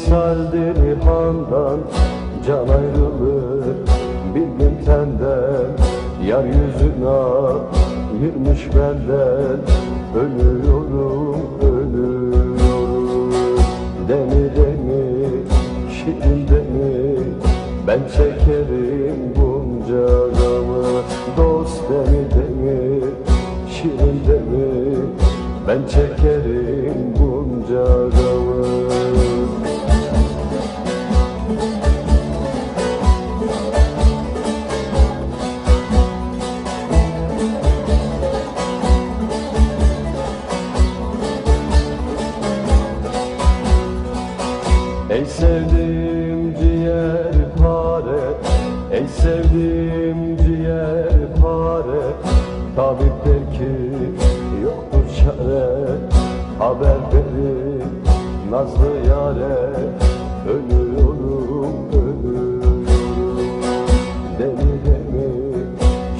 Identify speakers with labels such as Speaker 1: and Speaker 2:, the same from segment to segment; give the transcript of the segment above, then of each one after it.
Speaker 1: Misaldir handan can ayrılır, bir gün tenden yar yüzüne yırmış benden. Ölüyorum, ölüyorum. Demi demi, şirin demi, ben çekerim bunca gamı. Dost demi demi, şirin demi, ben çekerim bunca gamı. Ey sevdiğim ciğer pare, ey sevdiğim ciğer pare. Tabip der ki yoktur çare, haber verin nazlı yare. Ölüyorum, ölüyorum. Demi demi,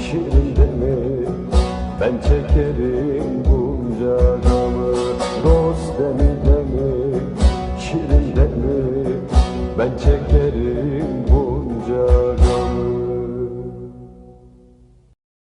Speaker 1: şirin demi, ben çekerim bu